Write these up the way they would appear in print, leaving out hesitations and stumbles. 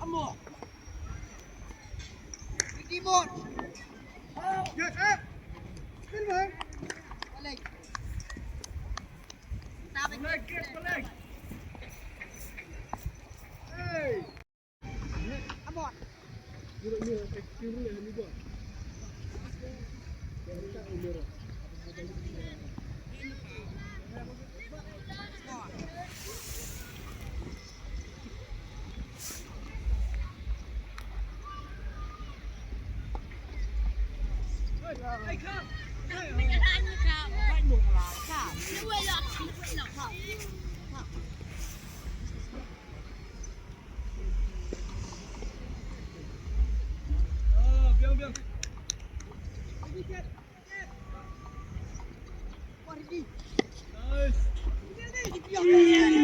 Amor. Keyboard. Yes, sir. Good man. Balik. Tabi. Balik. Hey. Amor. Hey, come. ไม่จะทานข้าวไม่หนุกหรอกข้าวไม่ไหวหรอกไม่ไหวหรอกข้าว Bien, bien. Nice. Bien, bien.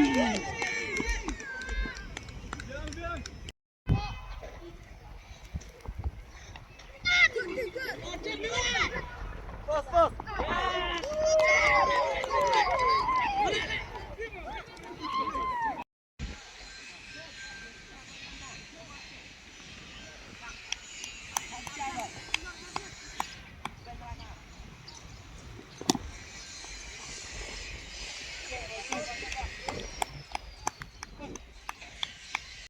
Pass.